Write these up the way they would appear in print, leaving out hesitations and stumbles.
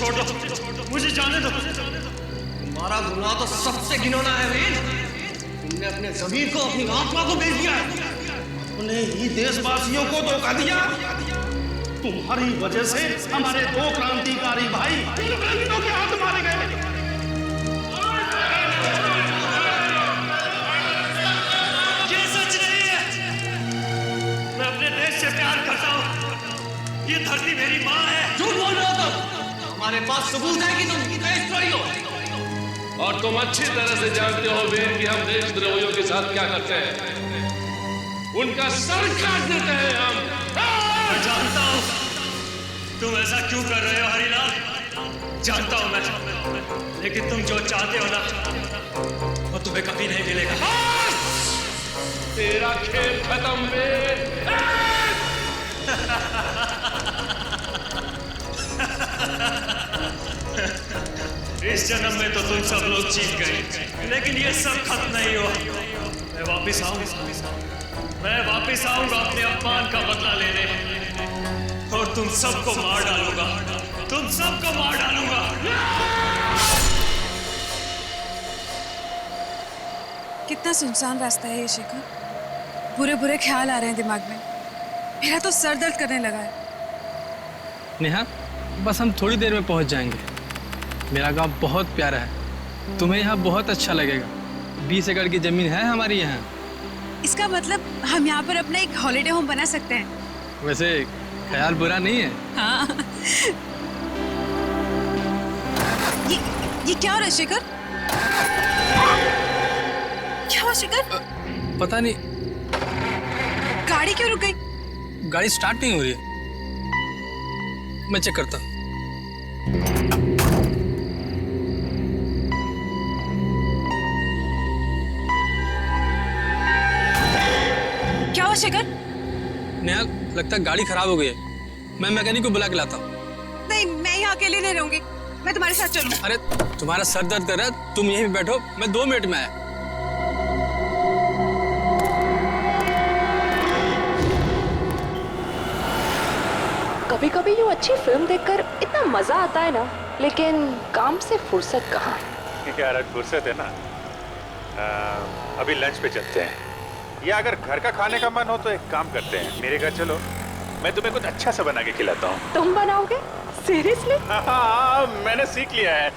छोड़ दो, मुझे जाने दो। तुम्हारा गुनाह तो सबसे घिनौना है वीर। तुमने अपने ज़मीर को, अपनी आत्मा को बेच दिया, अपने ही देशवासियों को धोखा दिया। तुम्हारी वजह से हमारे 2 क्रांतिकारी भाई इंग्रजों के हाथ मारे गए। ये सच नहीं है। मैं अपने देश से प्यार करता हूँ। ये धरती मेरी माँ है। झूठ बोल रहे हो तुम। हमारे पास सबूत है कि तुम देशद्रोही हो। और तुम अच्छी तरह से जानते हो वीर कि हम देशद्रोहियों के साथ क्या करते हैं। उनका सर काट देते हैं हम। मैं जानता हूँ तुम ऐसा क्यों कर रहे हो हरिलाल, जानता हूँ मैं, लेकिन तुम जो चाहते हो ना वो तुम्हें कभी नहीं मिलेगा। तेरा खेल खत्म वीर। इस जन्म में तो तुम सब लोग जीत गए, लेकिन ये सब खत्म नहीं हुआ। मैं वापिस आऊंगा अपने अपमान का बदला लेने, और तुम सबको मार डालूंगा, तुम सबको मार डालूंगा। कितना सुनसान रास्ता है ये शेखर। बुरे बुरे ख्याल आ रहे हैं दिमाग में। मेरा तो सर दर्द करने लगा है। नेहा, बस हम थोड़ी देर में पहुंच जाएंगे। मेरा गांव बहुत प्यारा है, तुम्हें यहाँ बहुत अच्छा लगेगा। 20 एकड़ की जमीन है हमारी यहाँ। इसका मतलब हम यहाँ पर अपना एक हॉलिडे होम बना सकते हैं। वैसे ख्याल बुरा नहीं है। हाँ। ये क्या हो रहा है शेखर? क्या हुआ शेखर? पता नहीं, गाड़ी क्यों रुक गई? गाड़ी स्टार्ट नहीं हो रही है। मैं चेक करता हूँ। क्या हुआ शेखर? नेहा, लगता है गाड़ी खराब हो गई है। मैं मैकेनिक को बुला के लाता हूँ। नहीं, मैं यहाँ अकेले नहीं रहूंगी, मैं तुम्हारे साथ चलूँ। अरे तुम्हारा सर दर्द कर रहा है, तुम यहीं बैठो, मैं 2 मिनट में आया। कभी कभी यूँ अच्छी फिल्म देखकर इतना मजा आता है ना, लेकिन काम से फुर्सत कहाँ। यार आज फुर्सत है ना। अभी लंच पे चलते हैं, या अगर घर का खाने का मन हो तो एक काम करते हैं, मेरे घर चलो, मैं तुम्हें कुछ अच्छा सा बना के खिलाता हूँ। तुम बनाओगे? सीरियसली? हाँ, मैंने सीख लिया है।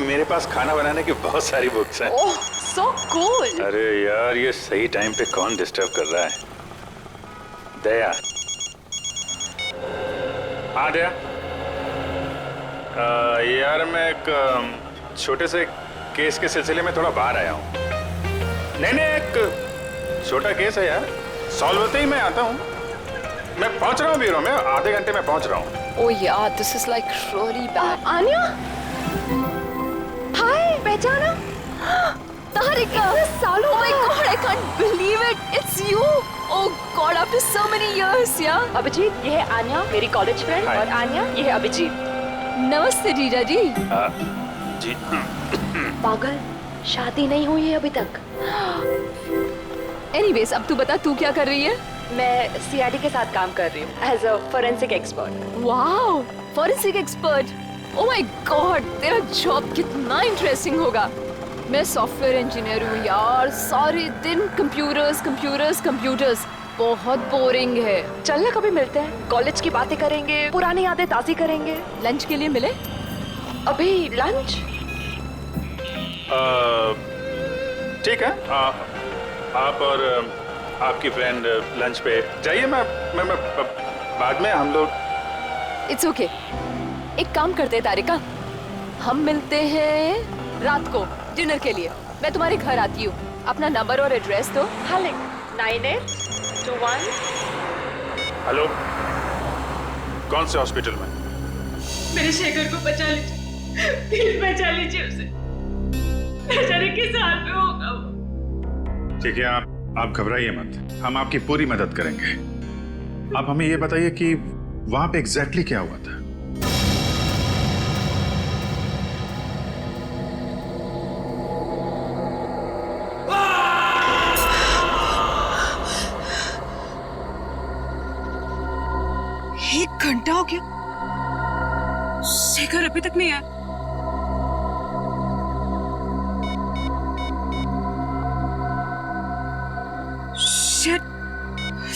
मेरे पास खाना बनाने की बहुत सारी बुक्स हैं। ओह, सो कूल। अरे यार, ये सही टाइम पे कौन डिस्टर्ब कर रहा है? दया। हाँ दया। यार मैं एक छोटे से केस के सिलसिले में थोड़ा बाहर आया हूँ। नहीं, एक छोटा केस है यार, सॉल्व होते ही मैं आता हूँ। मैं पहुँच रहा हूँ ब्यूरो में, आधे घंटे में पहुँच रहा हूँ। ओह यार, this is like really bad. Anya, hi, पहचाना? तारिका, सालों। Oh my God, I can't believe it. It's you. Oh God, after so many years, yeah. Abhijit, ये है आन्या, मेरी कॉलेज फ्रेंड, और आन्या, ये है अभिजीत। नमस्ते जीजा जी। जी। पागल, शादी नहीं हुई है अभी तक। Anyways, अब तू बता, तू क्या कर रही है? मैं सीआईडी के साथ काम कर रही हूँ as a forensic expert. Wow, forensic expert. Oh my God, तेरा जॉब कितना इंटरेस्टिंग होगा। मैं सॉफ्टवेयर इंजीनियर हूँ यार, सारे दिन कंप्यूटर्स कंप्यूटर्स कंप्यूटर्स, बहुत बोरिंग है। चल ना कभी मिलते हैं, कॉलेज की बातें करेंगे, पुरानी यादें ताज़ी करेंगे। लंच के लिए मिले? अभी लंच? ठीक है, आप और आपकी फ्रेंड लंच पे जाइए। मैं बाद में हम लोग। इट्स ओके, एक काम करते हैं तारिका, हम मिलते हैं रात को डिनर के लिए। मैं तुम्हारे घर आती हूँ, अपना नंबर और एड्रेस दो। हाँ, 9821। हेलो, कौन से हॉस्पिटल में? मेरे शेखर को बचा लीजिए, प्लीज बचा लीजिए उसे। बेचारे किस हाल में होगा वो। ठीक है, आप घबराइए मत, हम आपकी पूरी मदद करेंगे। आप हमें ये बताइए कि वहां पे एग्जैक्टली क्या हुआ था? एक घंटा हो गया, शेखर अभी तक नहीं आया। शिट,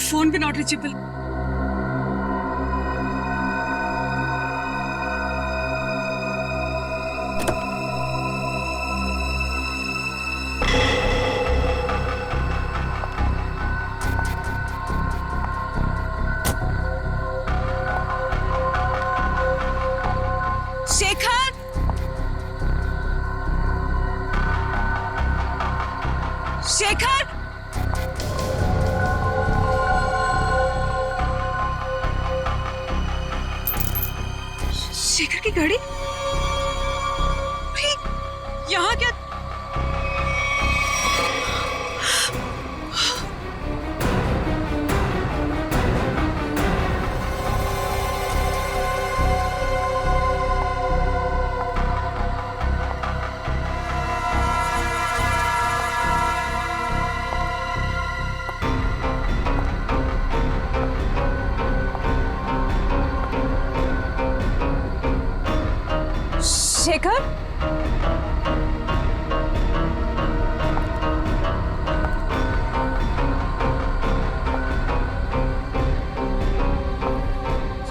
फोन भी नॉट रीचेबल। शेखर, शेखर, शेखर की गाड़ी यहाँ क्या? शेखर,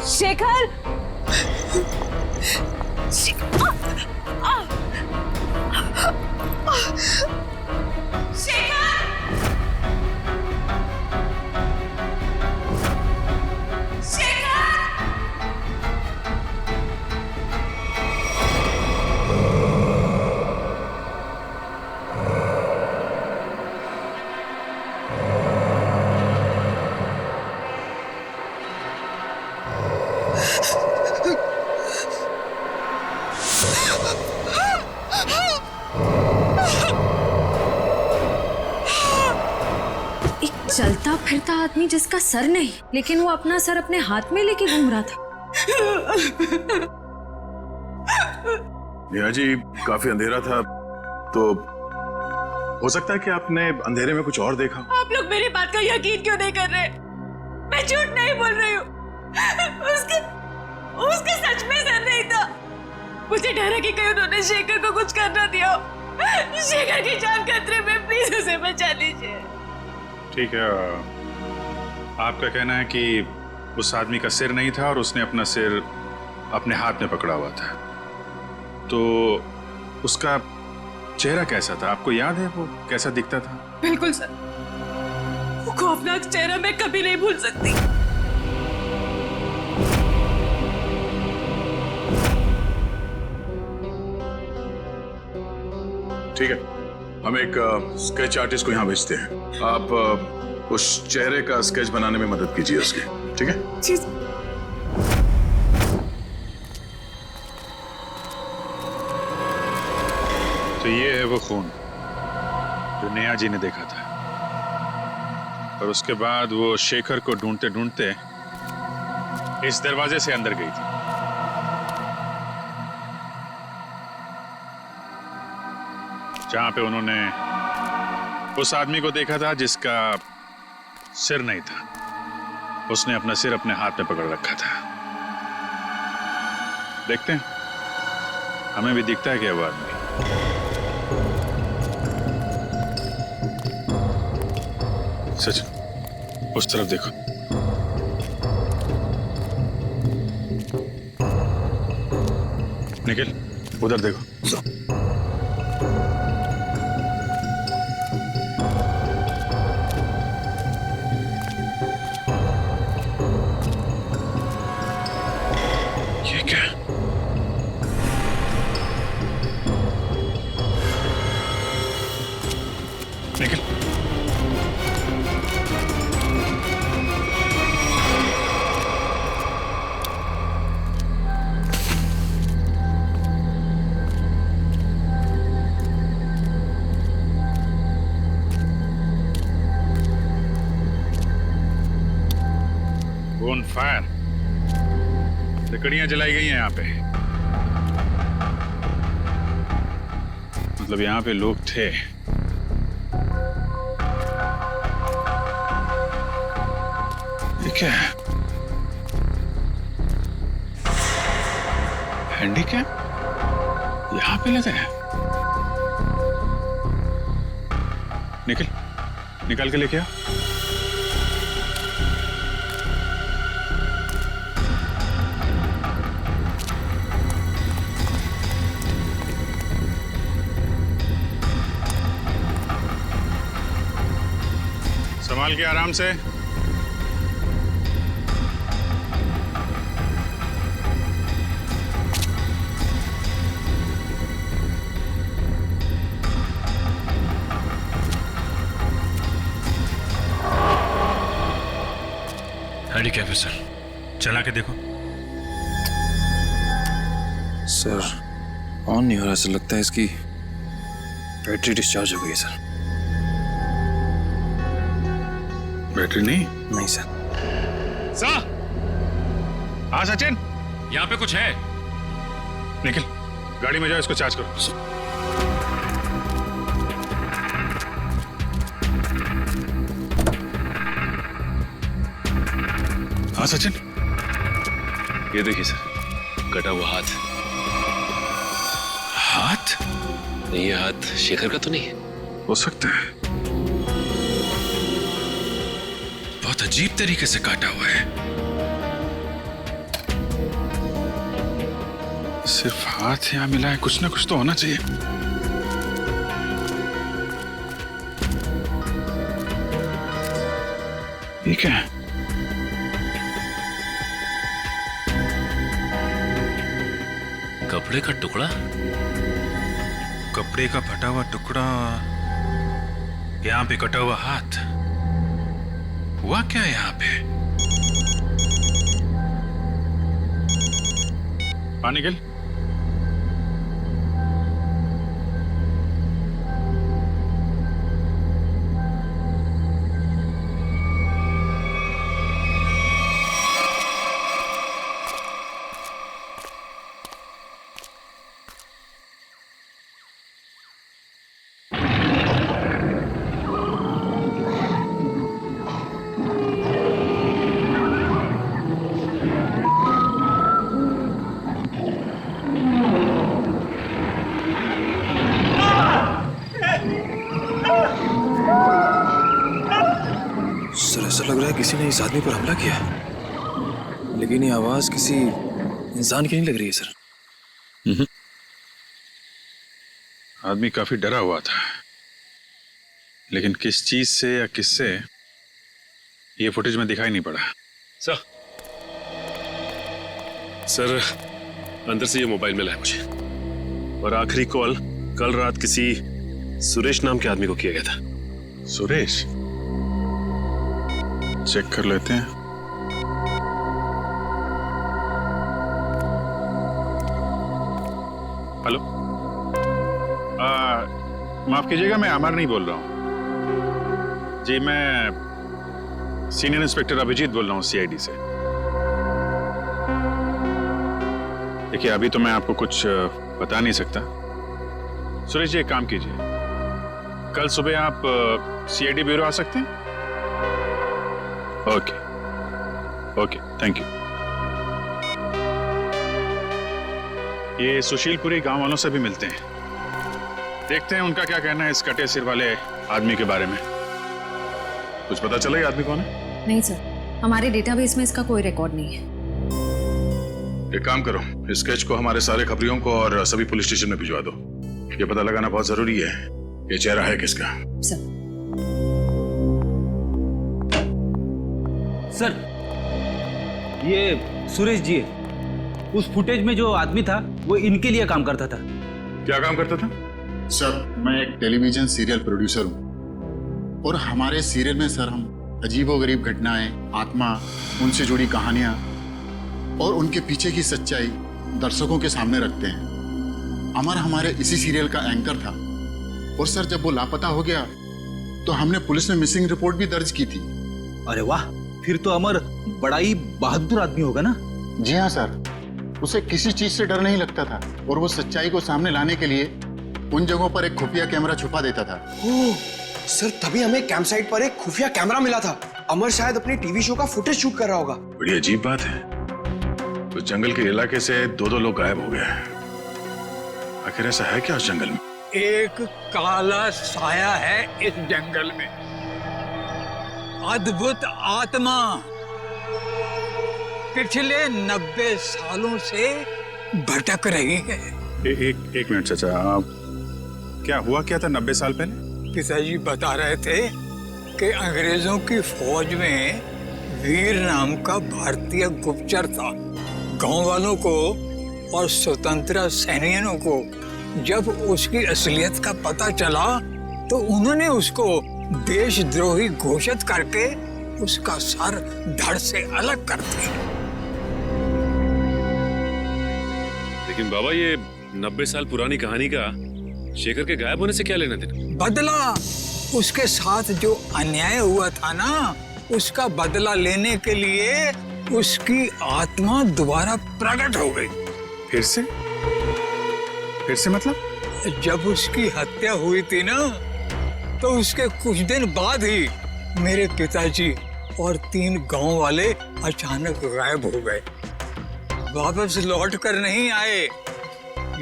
शेखर, चलता फिरता आदमी जिसका सर नहीं, लेकिन वो अपना सर अपने हाथ में लेके घूम रहा था। नेहा जी, काफी अंधेरा था, तो हो सकता है कि आपने अंधेरे में कुछ और देखा। आप लोग मेरी बात का यकीन क्यों नहीं कर रहे? मैं झूठ नहीं बोल रही हूँ। उसके सच में सर नहीं था। मुझे डर है कि कहीं उन्होंने शेखर को कुछ कर ना दिया हो। शेखर की जान खतरे में, प्लीज उसे बचा लीजिए। ठीक है, आपका कहना है कि उस आदमी का सिर नहीं था और उसने अपना सिर अपने हाथ में पकड़ा हुआ था, तो उसका चेहरा कैसा था? आपको याद है वो कैसा दिखता था? बिल्कुल सर, वो खौफनाक चेहरा मैं कभी नहीं भूल सकती। ठीक है, हम एक स्केच आर्टिस्ट को यहाँ भेजते हैं। आप उस चेहरे का स्केच बनाने में मदद कीजिए उसकी, ठीक है? जी। तो ये है वो खून जो नेहा जी ने देखा था, और उसके बाद वो शेखर को ढूंढते ढूंढते इस दरवाजे से अंदर गई थी। जहां पे उन्होंने उस आदमी को देखा था जिसका सिर नहीं था। उसने अपना सिर अपने हाथ में पकड़ रखा था। देखते हैं, हमें भी दिखता है क्या वो आदमी। सच, उस तरफ देखो। निखिल, उधर देखो। ये क्या? निखिल, फायर, लकड़ियां जलाई गई हैं यहाँ पे। मतलब यहाँ पे लोग थे। ये क्या है? हैंडीकैप यहाँ पे लगा है। निकल के लेके आ। संभाल के आराम से। हैंडीकैप है सर, चला के देखो। सर ऑन नहीं हो रहा, ऐसा लगता है इसकी बैटरी डिस्चार्ज हो गई है सर। बैटरी नहीं? नहीं सर। सर, हाँ सचिन, यहाँ पे कुछ है। निखिल गाड़ी में जाओ, इसको चार्ज करो। हाँ सचिन, ये देखिए सर, कटा हुआ हाथ। हाथ? नहीं, ये हाथ शेखर का तो नहीं है। हो सकता है, बहुत अजीब तरीके से काटा हुआ है। सिर्फ हाथ यहाँ मिला है, कुछ ना कुछ तो होना चाहिए। ठीक है, कपड़े का टुकड़ा। कपड़े का फटा हुआ टुकड़ा, यहाँ पे कटा हुआ हाथ। हुआ क्या यहाँ पे? पानी गिल। सर ऐसा लग रहा है किसी ने इस आदमी पर हमला किया है, लेकिन ये आवाज किसी इंसान की नहीं लग रही है सर। आदमी काफी डरा हुआ था, लेकिन किस चीज से या किससे ये फुटेज में दिखाई नहीं पड़ा। सर अंदर से ये मोबाइल मिला है मुझे, और आखिरी कॉल कल रात किसी सुरेश नाम के आदमी को किया गया था। सुरेश? चेक कर लेते हैं। हेलो, माफ कीजिएगा, मैं अमर नहीं बोल रहा हूं जी। मैं सीनियर इंस्पेक्टर अभिजीत बोल रहा हूं सीआईडी से। देखिए अभी तो मैं आपको कुछ बता नहीं सकता। सुरेश जी एक काम कीजिए, कल सुबह आप सीआईडी ब्यूरो आ सकते हैं? Okay okay, thank you. ये सुशीलपुरी गांव वालों से भी मिलते हैं, देखते हैं उनका क्या कहना है इस कटे सिर वाले आदमी के बारे में। कुछ पता चला ये आदमी कौन है? नहीं सर, हमारे डेटाबेस में इसका कोई रिकॉर्ड नहीं है। एक काम करो, इस स्केच को हमारे सारे खबरियों को और सभी पुलिस स्टेशन में भिजवा दो। ये पता लगाना बहुत जरूरी है ये चेहरा है किसका। सर ये सुरेश जी है। उस फुटेज में जो आदमी था वो इनके लिए काम करता था। क्या काम करता था? सर मैं एक टेलीविजन सीरियल प्रोड्यूसर हूँ, और हमारे सीरियल में सर हम अजीबोगरीब घटनाएं, आत्मा, उनसे जुड़ी कहानियां और उनके पीछे की सच्चाई दर्शकों के सामने रखते हैं। अमर हमारे इसी सीरियल का एंकर था, और सर जब वो लापता हो गया तो हमने पुलिस में मिसिंग रिपोर्ट भी दर्ज की थी। अरे वाह, फिर तो अमर बड़ा ही बहादुर आदमी होगा ना? जी हाँ सर, उसे किसी चीज से डर नहीं लगता था, और वो सच्चाई को सामने लाने के लिए उन जगहों पर एक खुफिया कैमरा छुपा देता था। ओह सर, तभी हमें कैंप साइट पर एक खुफिया कैमरा मिला था। अमर शायद अपने टीवी शो का फुटेज शूट कर रहा होगा। बड़ी अजीब बात है, तो जंगल के इलाके से 2-2 लोग गायब हो गए। आखिर ऐसा है क्या उस जंगल में? एक काला साया है इस जंगल में, अद्भुत आत्मा पिछले 90 सालों से भटक रही है। एक मिनट चाचा, क्या हुआ क्या था 90 साल पहले? पिताजी बता रहे थे कि अंग्रेजों की फौज में वीर नाम का भारतीय गुप्तचर था। गांव वालों को और स्वतंत्रता सैनिकों को जब उसकी असलियत का पता चला तो उन्होंने उसको देशद्रोही घोषित करके उसका सर धड़ से अलग कर दिया। लेकिन बाबा, ये 90 साल पुरानी कहानी का शेखर के गायब होने से क्या लेना देना? बदला, उसके साथ जो अन्याय हुआ था ना, उसका बदला लेने के लिए उसकी आत्मा दोबारा प्रकट हो गई। फिर से मतलब? जब उसकी हत्या हुई थी ना, तो उसके कुछ दिन बाद ही मेरे पिताजी और 3 गांव वाले अचानक गायब हो गए, वापस लौट कर नहीं आए।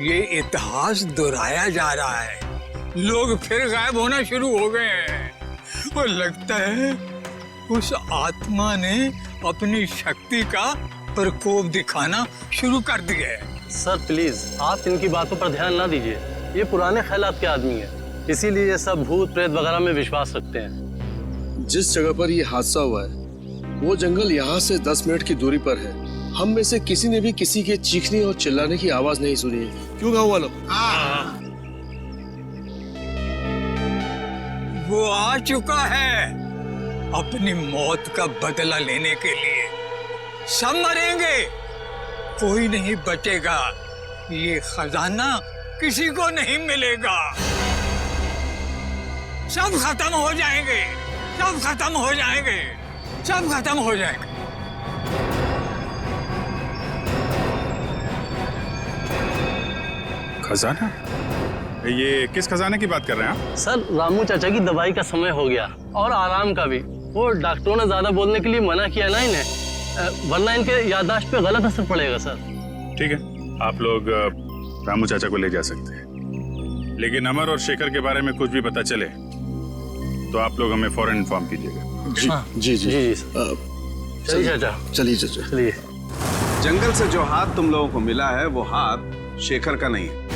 ये इतिहास दोहराया जा रहा है, लोग फिर गायब होना शुरू हो गए हैं और लगता है उस आत्मा ने अपनी शक्ति का प्रकोप दिखाना शुरू कर दिया है। सर प्लीज, आप इनकी बातों पर ध्यान ना दीजिए। ये पुराने ख्यालात के आदमी है, इसीलिए ये सब भूत प्रेत वगैरह में विश्वास रखते हैं। जिस जगह पर ये हादसा हुआ है वो जंगल यहाँ से 10 मिनट की दूरी पर है। हम में से किसी ने भी किसी के चीखने और चिल्लाने की आवाज नहीं सुनी है। क्यों गाँव वालों? वो आ चुका है अपनी मौत का बदला लेने के लिए। सब मरेंगे, कोई नहीं बचेगा। ये खजाना किसी को नहीं मिलेगा। सब खत्म हो जाएंगे, सब खत्म हो जाएंगे, सब खत्म हो जाएंगे। खजाना? ये किस खजाने की बात कर रहे हैं आप? सर, रामू चाचा की दवाई का समय हो गया और आराम का भी। वो डॉक्टरों ने ज्यादा बोलने के लिए मना किया ना इन्हें, वरना इनके याददाश्त पे गलत असर पड़ेगा सर। ठीक है, आप लोग रामू चाचा को ले जा सकते हैं, लेकिन अमर और शेखर के बारे में कुछ भी पता चले तो आप लोग हमें फौरन इन्फॉर्म कीजिएगा। जी। चलिए चाचा। चलिए चाचा। चलिए। जंगल से जो हाथ तुम लोगों को मिला है वो हाथ शेखर का नहीं है,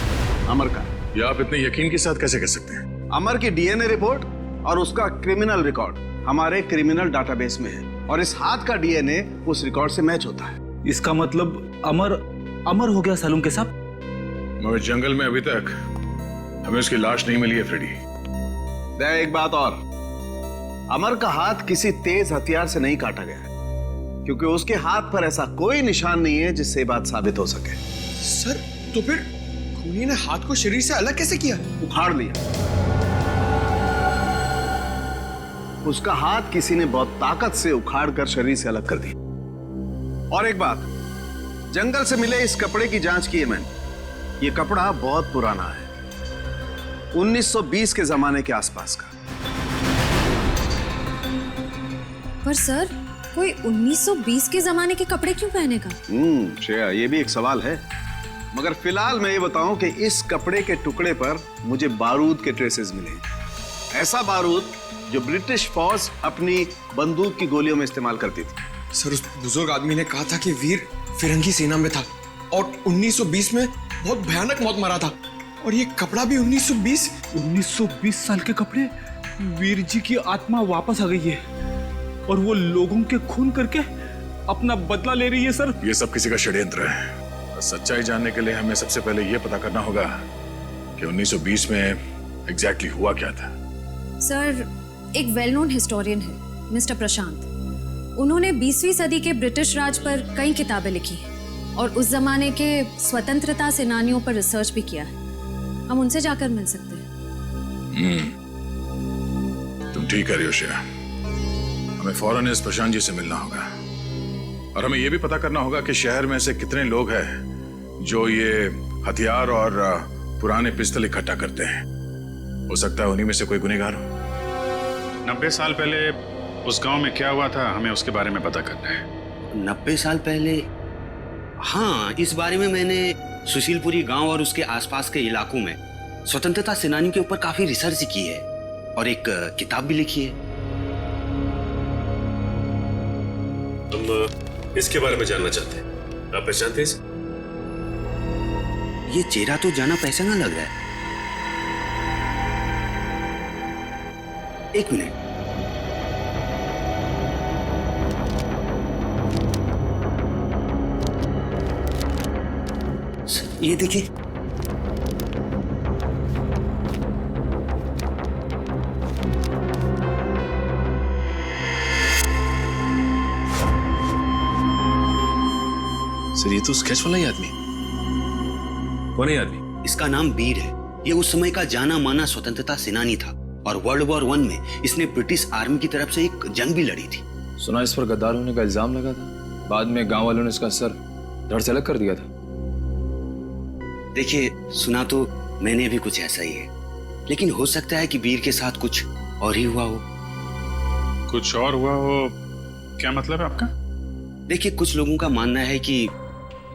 अमर का। ये आप इतने यकीन के साथ कैसे कह सकते हैं? अमर की डीएनए रिपोर्ट और उसका क्रिमिनल रिकॉर्ड हमारे क्रिमिनल डाटाबेस में है और इस हाथ का डीएनए उस रिकॉर्ड से मैच होता है। इसका मतलब अमर हो गया सालूम के साहब। मगर जंगल में अभी तक हमें उसकी लाश नहीं मिली है फ्रेडी। एक बात और, अमर का हाथ किसी तेज हथियार से नहीं काटा गया है, क्योंकि उसके हाथ पर ऐसा कोई निशान नहीं है जिससे बात साबित हो सके। सर, तो फिर खूनी ने हाथ को शरीर से अलग कैसे किया? उखाड़ लिया। उसका हाथ किसी ने बहुत ताकत से उखाड़ कर शरीर से अलग कर दिया। और एक बात, जंगल से मिले इस कपड़े की जांच की है मैंने। ये कपड़ा बहुत पुराना है, 1920 के जमाने के आसपास का। पर सर, कोई 1920 के जमाने के कपड़े क्यों पहनेगा? श्रेया, ये भी एक सवाल है। मगर फिलहाल मैं ये बताऊं कि इस कपड़े के टुकड़े पर मुझे बारूद के ट्रेसेस मिले। ऐसा बारूद जो ब्रिटिश फौज अपनी बंदूक की गोलियों में इस्तेमाल करती थी। सर, उस बुजुर्ग आदमी ने कहा था कि वीर फिरंगी सेना में था और 1920 में बहुत भयानक मौत मरा था। और ये कपड़ा भी 1920 साल के कपड़े। वीर जी की आत्मा वापस आ गई है और वो लोगों के खून करके अपना बदला ले रही है सर। ये सब किसी का षड्यंत्र है। सच्चाई जानने के लिए हमें सबसे पहले ये पता करना होगा कि 1920 में एग्जैक्टली हुआ क्या था। सर, एक वेल नोन हिस्टोरियन है मिस्टर प्रशांत। उन्होंने 20वीं सदी के ब्रिटिश राज पर कई किताबें लिखी हैं और उस जमाने के स्वतंत्रता सेनानियों पर रिसर्च भी किया है। हम उनसे जाकर मिल सकते हैं। तुम ठीक कह रही हो श्रेया। हमें फौरन इस प्रशांत जी से मिलना होगा और हमें यह भी पता करना होगा कि शहर में ऐसे कितने लोग हैं जो ये हथियार और पुराने पिस्तल इकट्ठा करते हैं। हो सकता है उन्हीं में से कोई गुनहगार हो। 90 साल पहले उस गांव में क्या हुआ था, हमें उसके बारे में पता करना है। 90 साल पहले हाँ, इस बारे में मैंने सुशीलपुरी गांव और उसके आसपास के इलाकों में स्वतंत्रता सेनानियों के ऊपर काफी रिसर्च की है और एक किताब भी लिखी है। हम इसके बारे में जानना चाहते हैं। आप पहचानते हैं इसे? ये चेहरा तो जाना पहचाना लग रहा है। एक मिनट। ये देखिए, सर ये तो स्केच वाला ही आदमी। कौन है ये आदमी? इसका नाम वीर है। ये उस समय का जाना माना स्वतंत्रता सेनानी था और वर्ल्ड वॉर 1 में इसने ब्रिटिश आर्मी की तरफ से एक जंग भी लड़ी थी। सुना इस पर गद्दार होने का इल्जाम लगा था, बाद में गांव वालों ने इसका सर धड़ से अलग कर दिया था। देखिए, सुना तो मैंने भी कुछ ऐसा ही है, लेकिन हो सकता है कि वीर के साथ कुछ और ही हुआ हो। कुछ और हुआ हो? क्या मतलब है आपका? देखिए, कुछ लोगों का मानना है कि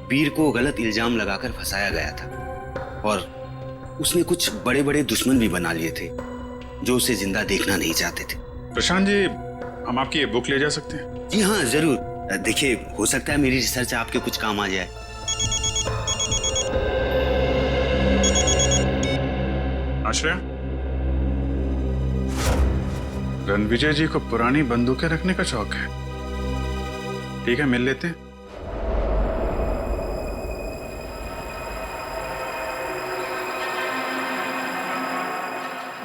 वीर को गलत इल्जाम लगाकर फंसाया गया था और उसने कुछ बड़े बड़े दुश्मन भी बना लिए थे जो उसे जिंदा देखना नहीं चाहते थे। प्रशांत जी, हम आपकी ये बुक ले जा सकते हैं? जी हाँ, जरूर। देखिए, हो सकता है मेरी रिसर्च आपके कुछ काम आ जाए। आश्रय, रणविजय जी को पुरानी बंदूकें रखने का शौक है। ठीक है, मिल लेते हैं।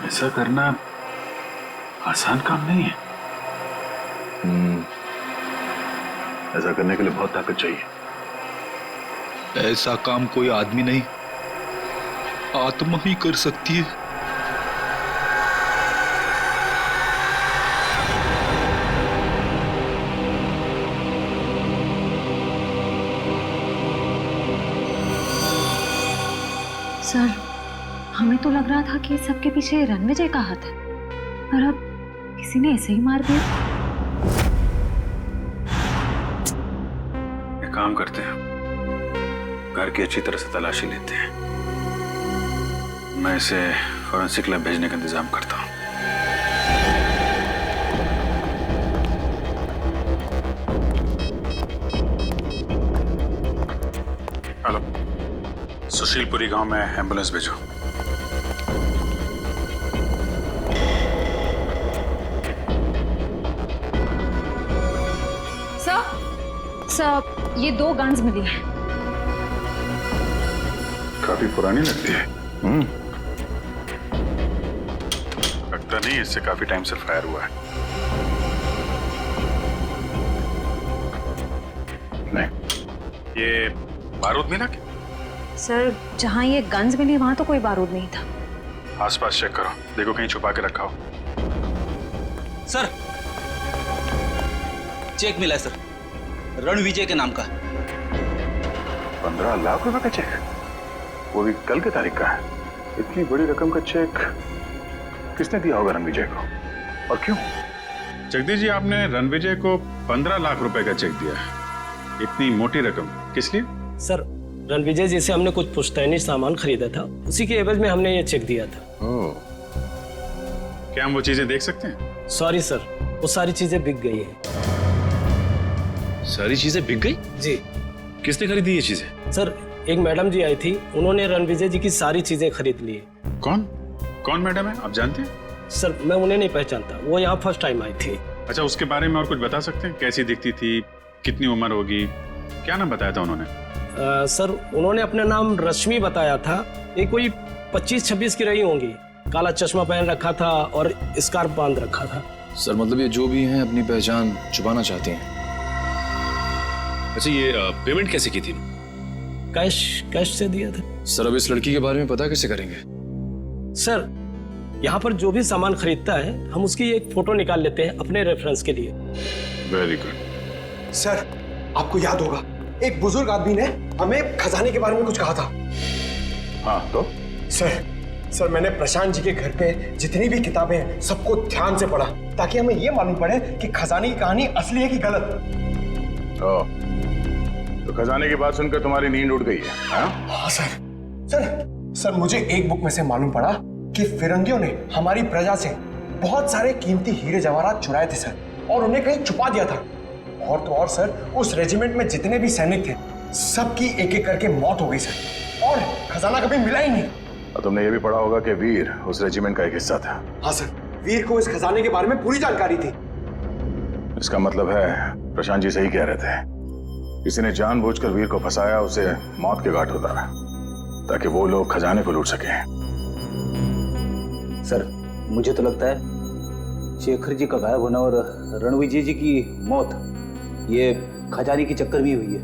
ऐसा करना आसान काम नहीं है। ऐसा करने के लिए बहुत ताकत चाहिए। ऐसा काम कोई आदमी नहीं, आत्मा ही कर सकती है। सर, हमें तो लग रहा था कि सबके पीछे रणविजय का हाथ है, पर अब किसी ने ऐसे ही मार दिया। एक काम करते हैं, घर की अच्छी तरह से तलाशी लेते हैं। मैं इसे फॉरेंसिक लैब भेजने का इंतजाम करता हूँ। हेलो, सुशीलपुरी गांव में एम्बुलेंस भेजो। सर, ये 2 गन्स मिली हैं। काफी पुरानी लगती है। लगता नहीं इससे काफी टाइम से फायर हुआ है। नहीं, ये बारूद मिला क्या? सर, जहाँ ये गन्स मिली वहां तो कोई बारूद नहीं था। आसपास चेक करो, देखो कहीं छुपा के रखा हो। सर, चेक मिला है सर, रणविजय के नाम का। 15 लाख रुपए का चेक, वो भी कल की तारीख का है। इतनी बड़ी रकम का चेक किसने दिया होगा रणविजय को, और क्यों? जगदीश जी, आपने रणविजय को 15 लाख रुपए का चेक दिया है। इतनी मोटी रकम किस लिए? सर, रणविजय जी से हमने कुछ पुश्तैनी सामान खरीदा था, उसी के एवज में हमने ये चेक दिया था। ओह, क्या हम वो चीजें देख सकते हैं? सॉरी सर, वो सारी चीजें बिक गई हैं। सारी चीजें बिक गई? जी। किसने खरीदी ये चीजें? सर, एक मैडम जी आई थी, उन्होंने रणविजय जी की सारी चीजें खरीद ली। कौन मैडम है, आप जानते हैं? सर, मैं उन्हें नहीं पहचानता, वो यहाँ फर्स्ट टाइम आई थी। अच्छा, उसके बारे में और कुछ बता सकते हैं? कैसी दिखती थी, कितनी उम्र होगी, क्या नाम बताया था उन्होंने? सर, उन्होंने अपना नाम रश्मि बताया था। ये कोई 25-26 की रही होंगी। काला चश्मा पहन रखा था और स्कार्फ बांध रखा था। सर, मतलब ये जो भी हैं अपनी पहचान छुपाना चाहते हैं। अच्छा, ये पेमेंट कैसे की थी? कैश से दिया था। सर, अब इस लड़की के बारे में पता कैसे करेंगे? सर, यहाँ पर जो भी सामान खरीदता है हम उसकी एक फोटो निकाल लेते हैं अपने रेफरेंस के लिए। Very good. सर, आपको याद होगा एक बुजुर्ग आदमी ने हमें खजाने के बारे में कुछ कहा था। हाँ, तो? सर, मैंने प्रशांत जी के घर पे जितनी भी किताबें हैं सबको ध्यान से पढ़ा, ताकि हमें यह मालूम पड़े कि खजाने की कहानी असली है कि गलत। तो खजाने की बात सुनकर तुम्हारी नींद उड़ गई है? हाँ सर। सर मुझे एक बुक में से मालूम पड़ा कि फिरंगियों ने हमारी प्रजा से बहुत सारे कीमती हीरे जवाहरात चुराए थे सर, और उन्हें कहीं छुपा दिया था। और तो और सर, उस रेजिमेंट में जितने भी सैनिक थे सबकी एक एक करके मौत हो गई सर, और खजाना कभी मिला ही नहीं। और तुमने ये भी पढ़ा होगा कि वीर उस रेजिमेंट का एक हिस्सा था। हाँ सर, वीर को इस खजाने के बारे में पूरी जानकारी थी। इसका मतलब है प्रशांत जी सही कह रहे थे, किसी ने जानबूझकर वीर को फंसाया, उसे मौत के घाट उतारा ताकि वो लोग खजाने को लूट सके। सर मुझे तो लगता है शेखर जी का गायब होना और रणविजय जी की मौत ये खजाने की चक्कर में हुई है।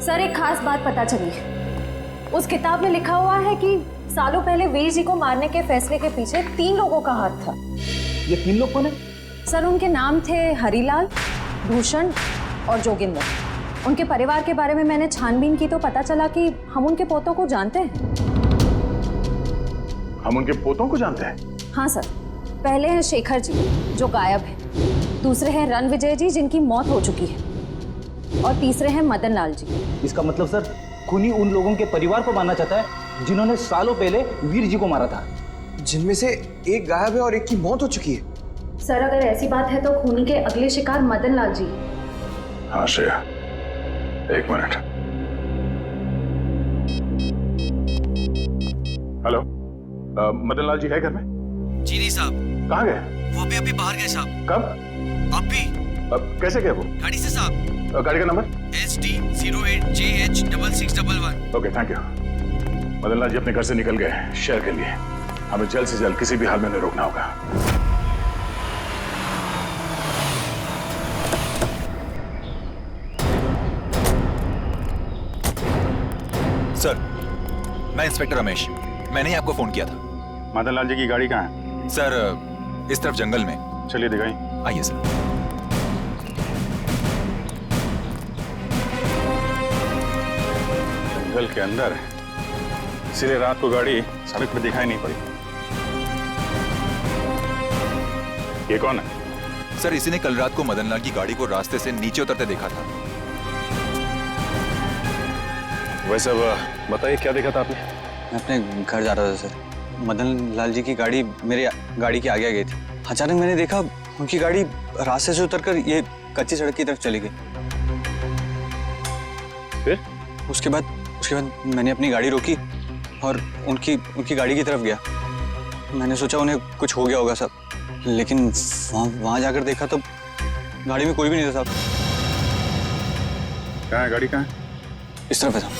सर एक खास बात पता चली है, उस किताब में लिखा हुआ है कि सालों पहले वीर जी को मारने के फैसले के पीछे 3 लोगों का हाथ था। ये 3 लोग कौन है? सर उनके नाम थे हरिलाल, भूषण और जोगिंदर। उनके परिवार के बारे में मैंने छानबीन की तो पता चला कि हम उनके पोतों को जानते हैं। हम उनके पोतों को जानते हैं? हाँ सर, पहले हैं शेखर जी जो गायब है, दूसरे हैं रणविजय जी जिनकी मौत हो चुकी है, और तीसरे हैं मदन लाल जी। इसका मतलब सर खूनी उन लोगों के परिवार को मारना चाहता है जिन्होंने सालों पहले वीर जी को मारा था, जिनमें से एक गायब है और एक की मौत हो चुकी है। सर अगर ऐसी बात है तो खूनी के अगले शिकार मदन लाल जी। हाँ श्रेया, एक मिनट। हेलो, मदन लाल जी है घर में? जी नहीं साहब। कहाँ गए? वो भी अभी बाहर गए साहब। कब? अभी। कैसे गए वो? गाड़ी से साहब। गाड़ी का नंबर? SD08JH6611। Okay, thank you. Madan Lal ji अपने घर से निकल गए शहर के लिए, हमें जल्द से जल्द किसी भी हाल में उन्हें रोकना होगा। सर, मैं इंस्पेक्टर रमेश, मैंने ही आपको फोन किया था। मदन लाल जी की गाड़ी कहाँ है? सर इस तरफ जंगल में। चलिए दिखाई। आइए सर। जंगल के अंदर है, इसीलिए रात को गाड़ी सड़क पर दिखाई नहीं पड़ी। ये कौन है? सर इसी ने कल रात को मदन लाल की गाड़ी को रास्ते से नीचे उतरते देखा था। वैसे अब बताइए क्या देखा था आपने? मैं अपने घर जा रहा था सर, मदन लाल जी की गाड़ी मेरे गाड़ी के आगे आ गई थी। अचानक मैंने देखा उनकी गाड़ी रास्ते से उतरकर ये कच्ची सड़क की तरफ चली गई। फिर? उसके बाद मैंने अपनी गाड़ी रोकी और उनकी गाड़ी की तरफ गया। मैंने सोचा उन्हें कुछ हो गया होगा साहब, लेकिन वहाँ जाकर देखा तो गाड़ी में कोई भी नहीं था साहब। कहाँ है गाड़ी? कहाँ है? इस तरफ है साहब।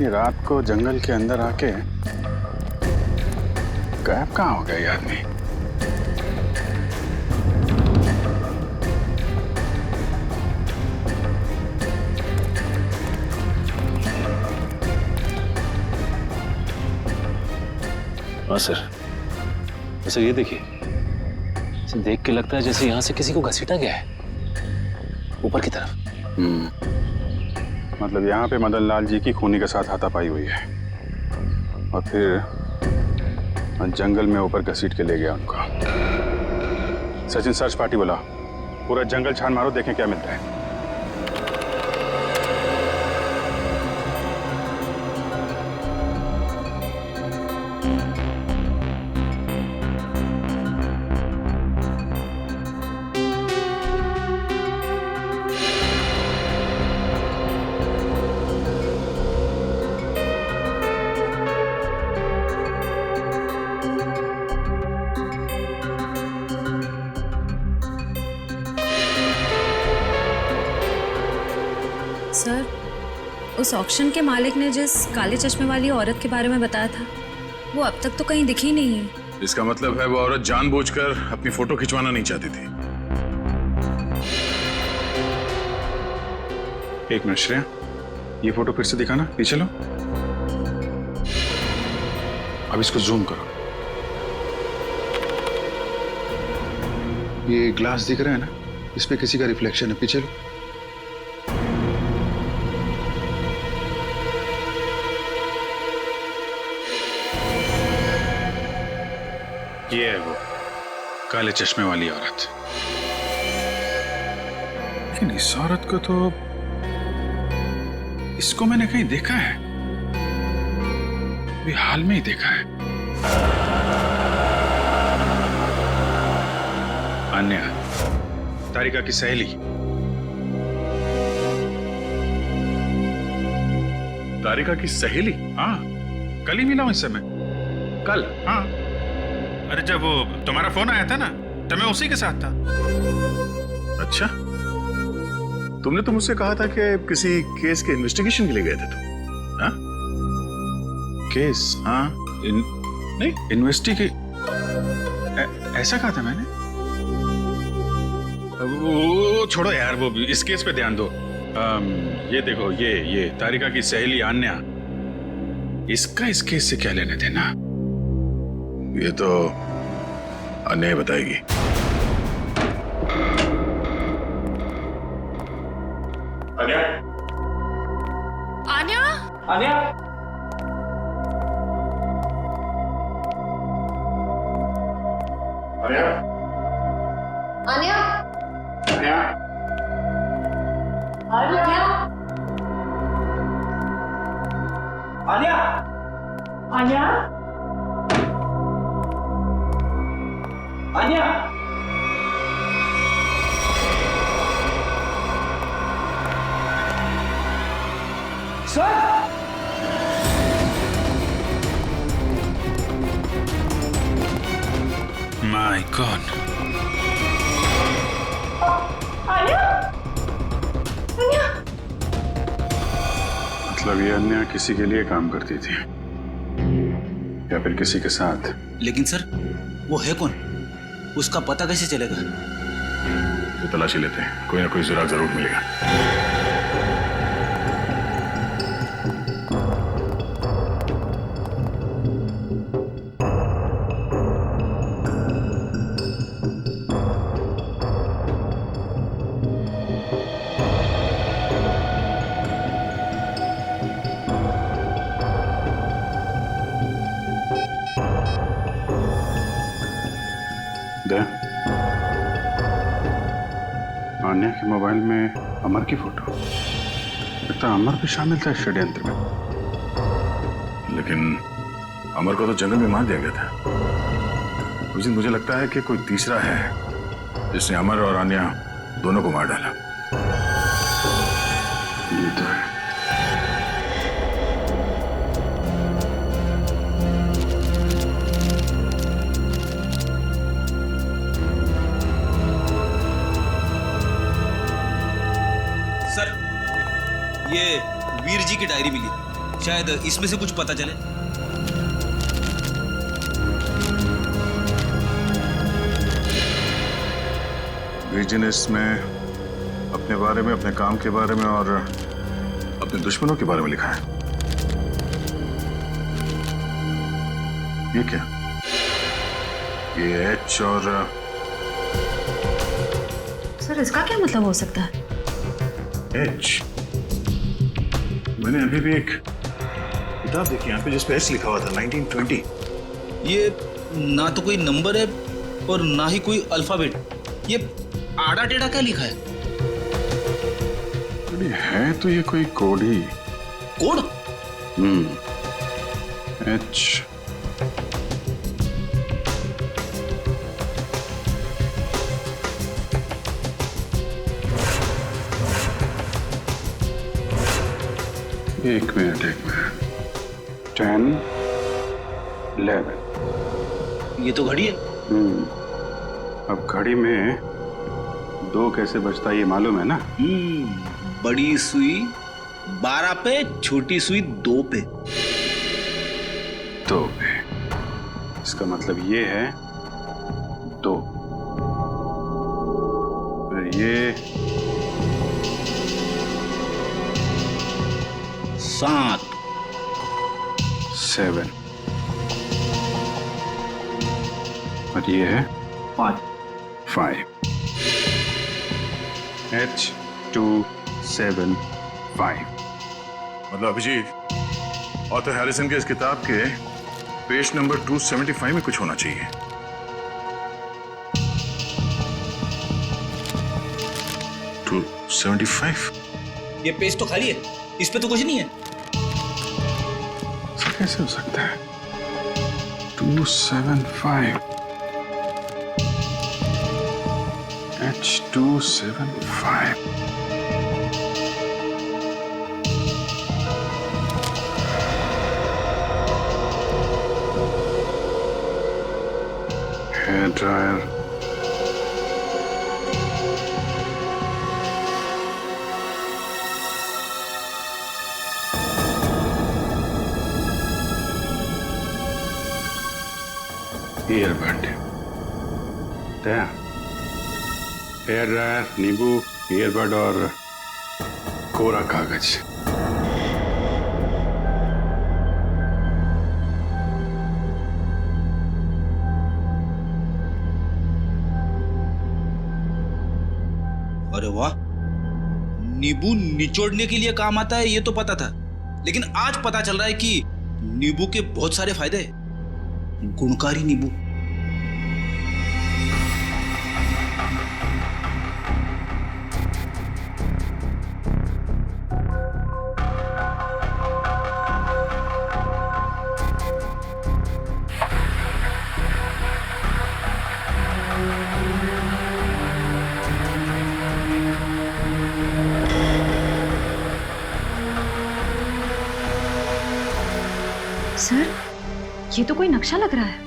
रात को जंगल के अंदर आके गायब कहाँ हो गया ये आदमी? हाँ सर, वैसे ये देखिए, इसे देख के लगता है जैसे यहाँ से किसी को घसीटा गया है ऊपर की तरफ। मतलब यहाँ पे मदन लाल जी की खूनी के साथ हाथापाई हुई है और फिर जंगल में ऊपर घसीट के ले गया उनको। सचिन सर्च पार्टी बोला, पूरा जंगल छान मारो, देखें क्या मिलता है। सर, उस ऑक्शन के मालिक ने जिस काले चश्मे वाली औरत के बारे में बताया था, वो अब तक तो कहीं दिखी नहीं है। इसका मतलब है वो औरत जानबूझकर अपनी फोटो खिंचवाना नहीं चाहती थी। एक मिनट श्रेया, ये फोटो फिर से दिखाना, पीछे लो। अब इसको जूम करो। ये ग्लास दिख रहा है ना, इस पे किसी का रिफ्लेक्शन है, पीछे लो। ये है वो काले चश्मे वाली औरत। लेकिन इस औरत को तो, इसको मैंने कहीं देखा है, अभी हाल में ही देखा है। अन्या, तारिका की सहेली। तारिका की सहेली? हाँ, कल ही मिला हूं इससे मैं। कल? हाँ। अरे जब वो तुम्हारा फोन आया था ना, तो मैं उसी के साथ था। अच्छा, तुमने तो मुझसे कहा था कि किसी केस के इन्वेस्टिगेशन के लिए गए थे तुम। हाँ? केस? हाँ, नहीं इन्वेस्टिगे, ऐसा कहा था मैंने। वो छोड़ो यार, वो इस केस पे ध्यान दो। ये देखो, ये तारिका की सहेली अन्या, इसका इस केस से क्या लेने देना? ये तो अन्या ही बताएगी। Anya? Anya? Anya? Anya? Anya? Anya? Anya? Anya? Anya? Anya? Sir! My God. Anya? Anya? मतलब ये अन्या किसी के लिए काम करती थी, या फिर किसी के साथ? लेकिन सर, वो है कौन? उसका पता कैसे चलेगा? तो तलाशी लेते हैं, कोई ना कोई सुराग जरूर मिलेगा। अन्या के मोबाइल में अमर की फोटो, लगता है अमर भी शामिल था इस षड्यंत्र में। लेकिन अमर को तो जंगल में मार दिया गया था। उस दिन मुझे लगता है कि कोई तीसरा है जिसने अमर और अन्या दोनों को मार डाला। ये तो है। ये वीर जी की डायरी मिली, शायद इसमें से कुछ पता चले। वीर जी ने इसमें अपने बारे में, अपने काम के बारे में और अपने दुश्मनों के बारे में लिखा है। ये क्या? ये एच और सर, इसका क्या मतलब हो सकता है? एच? मैंने अभी भी एक किताब देखी यहाँ पे जिस पे एच लिखा हुआ था, 1920। ये ना तो कोई नंबर है और ना ही कोई अल्फाबेट। ये आड़ा टेढ़ा क्या लिखा है? है तो ये कोई कोड ही। कोड? एच। एक मिनट 10, 11। ये तो घड़ी है। अब घड़ी में 2 कैसे बजता है ये मालूम है ना? बड़ी सुई 12 पे, छोटी सुई 2 पे। 2 पे, इसका मतलब ये है 2। फिर ये 7 7 और ये है 5 H275। मतलब अभिजीत, ऑथर हैरिसन के इस किताब के पेज नंबर 275 में कुछ होना चाहिए। ये पेज तो खाली है, इस पे तो कुछ नहीं है। कैसे हो सकता है? 275 H275। Hair dryer, earbud, hair dryer, नींबू, ईयरबड और कोरा कागज। अरे वाह, नींबू निचोड़ने के लिए काम आता है ये तो पता था, लेकिन आज पता चल रहा है कि नींबू के बहुत सारे फायदे हैं। गुणकारी नींबू। सर, ये तो कोई नक्शा लग रहा है।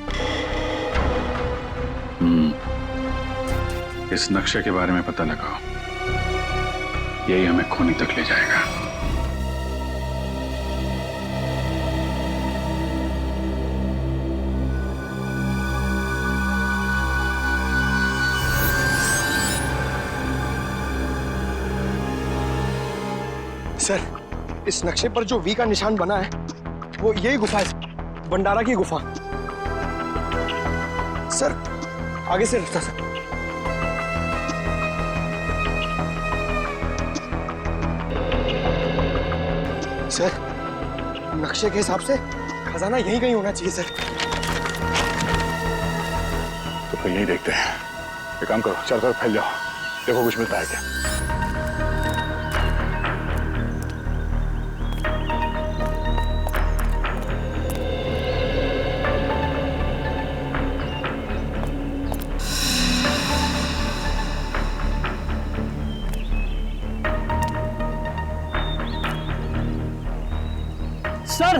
इस नक्शे के बारे में पता लगाओ, यही हमें खूनी तक ले जाएगा। सर, इस नक्शे पर जो वी का निशान बना है वो यही गुफा है, भंडारा की गुफा। सर, आगे से रास्ता सर। सर, नक्शे के हिसाब से खजाना यहीं कहीं होना चाहिए सर। तो फिर यहीं देखते हैं। एक काम करो, चारों तरफ फैल जाओ, देखो कुछ मिलता है क्या। सर,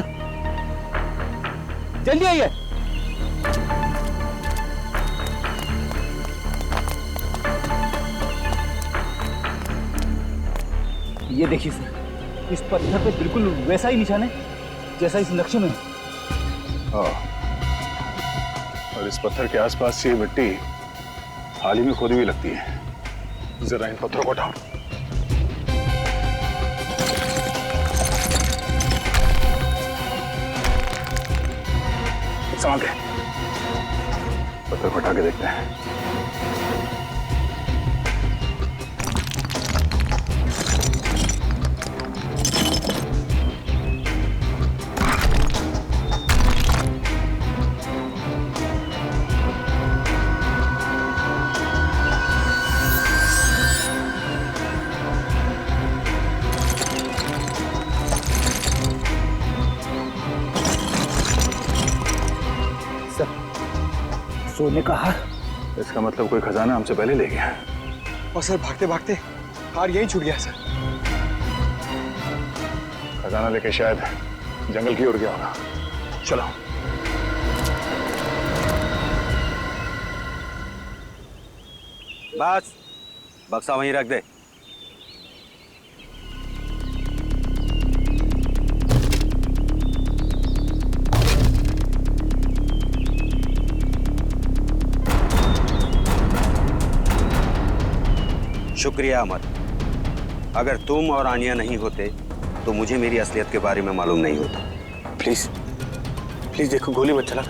जल्दी आइए। ये देखिए सर, इस पत्थर पे बिल्कुल वैसा ही निशान है जैसा इस नक्शे में है। हाँ, और इस पत्थर के आसपास ये मिट्टी हाल ही में खोदी हुई लगती है। जरा इन पत्थरों को उठाओ। संभाल के पत्थर को उठा के देखते हैं। सोने का हार। इसका मतलब कोई खजाना हमसे पहले ले गया। और सर, भागते भागते हार यहीं छूट गया सर। खजाना लेके शायद जंगल की ओर गया होगा। चलो। बस, बक्सा वहीं रख दे। शुक्रिया अमर, अगर तुम और आनिया नहीं होते तो मुझे मेरी असलियत के बारे में मालूम नहीं होता। प्लीज प्लीज देखो, गोली मत चला,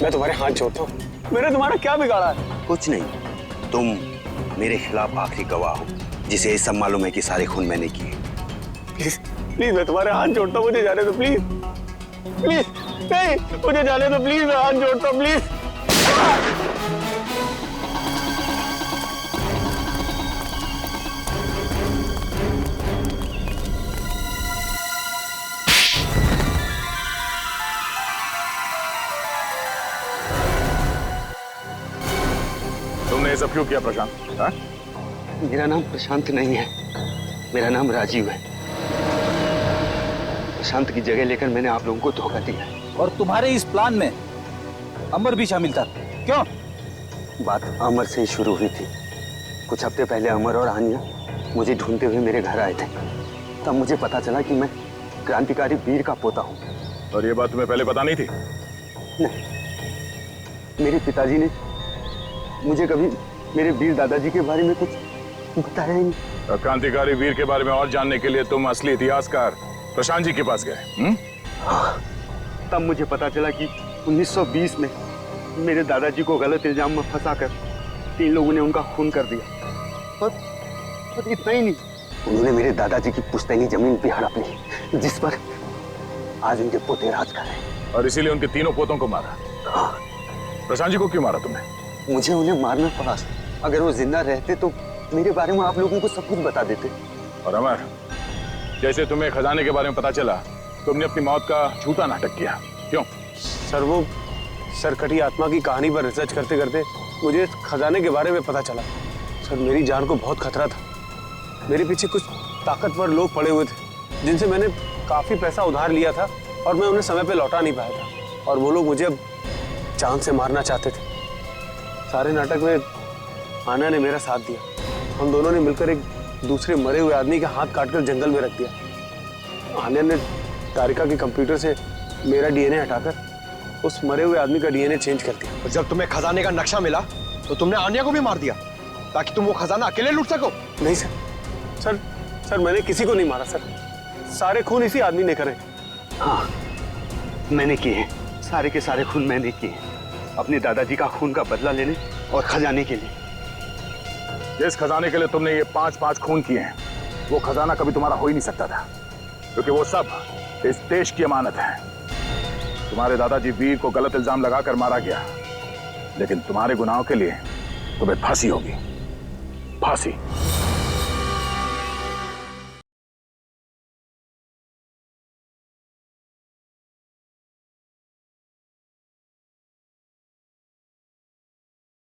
मैं तुम्हारे हाथ जोड़ता हूँ। मैंने तुम्हारा क्या बिगाड़ा है? कुछ नहीं, तुम मेरे खिलाफ आखिरी गवाह हो जिसे ये सब मालूम है कि सारे खून मैंने किए। प्लीज प्लीज मैं तुम्हारे हाथ जोड़ता हूँ, मुझे जाने दो प्लीज। प्लीज नहीं, मुझे जाने दो प्लीज, मैं हाथ जोड़ता हूँ प्लीज। तुमने ये सब क्यों किया प्रशांत? हाँ? मेरा नाम प्रशांत नहीं है, मेरा नाम राजीव है। प्रशांत की जगह लेकर मैंने आप लोगों को धोखा दिया है। और तुम्हारे इस प्लान में अमर भी शामिल था, क्यों? बात अमर से ही शुरू हुई थी। कुछ हफ्ते पहले अमर और आनिया मुझे ढूंढते हुए मेरे घर आए थे। तब मुझे पता चला कि मैं क्रांतिकारी वीर का पोता हूँ। और ये बात तुम्हें पहले पता नहीं थी? नहीं, मेरे पिताजी ने मुझे कभी मेरे वीर दादाजी के बारे में कुछ बताया ही नहीं। क्रांतिकारी वीर के बारे में और जानने के लिए तुम असली इतिहासकार प्रशांत जी के पास गए? हाँ, तब मुझे पता चला कि 1920 में मेरे दादाजी को गलत इल्जाम में फंसाकर 3 लोगों ने उनका खून कर दिया। और इतना ही नहीं, उन्होंने मेरे दादाजी की पुश्तैनी जमीन भी हड़प ली, जिस पर आज उनके पोते राज कर रहे हैं। और इसीलिए उनके तीनों पोतों को मारा? हाँ। प्रशांत जी को क्यों मारा तुमने? मुझे उन्हें मारना पड़ा। अगर वो जिंदा रहते तो मेरे बारे में आप लोगों को सब कुछ बता देते। और अमर, जैसे तुम्हें खजाने के बारे में पता चला, तुमने अपनी मौत का झूठा नाटक किया, क्यों? सर, वो सरकटी आत्मा की कहानी पर रिसर्च करते करते मुझे खजाने के बारे में पता चला। सर, मेरी जान को बहुत खतरा था। मेरे पीछे कुछ ताकतवर लोग पड़े हुए थे, जिनसे मैंने काफी पैसा उधार लिया था और मैं उन्हें समय पे लौटा नहीं पाया था। और वो लोग मुझे अब जान से मारना चाहते थे। सारे नाटक में आना ने मेरा साथ दिया। हम दोनों ने मिलकर एक दूसरे मरे हुए आदमी का हाथ काटकर जंगल में रख दिया। आन्या ने तारिका के कंप्यूटर से मेरा डीएनए हटाकर उस मरे हुए आदमी का डीएनए चेंज कर दिया। और जब तुम्हें खजाने का नक्शा मिला तो तुमने आन्या को भी मार दिया ताकि तुम वो खजाना अकेले लूट सको? नहीं सर, मैंने किसी को नहीं मारा सर। सारे खून इसी आदमी ने करे। हाँ, मैंने किए, सारे के सारे खून मैंने किए, अपने दादाजी का खून का बदला लेने और खजाने के लिए। जिस खजाने के लिए तुमने ये 5-5 खून किए हैं, वो खजाना कभी तुम्हारा हो ही नहीं सकता था, क्योंकि वो सब इस देश की अमानत है। तुम्हारे दादाजी वीर को गलत इल्जाम लगाकर मारा गया, लेकिन तुम्हारे गुनाहों के लिए तुम्हें फांसी होगी, फांसी।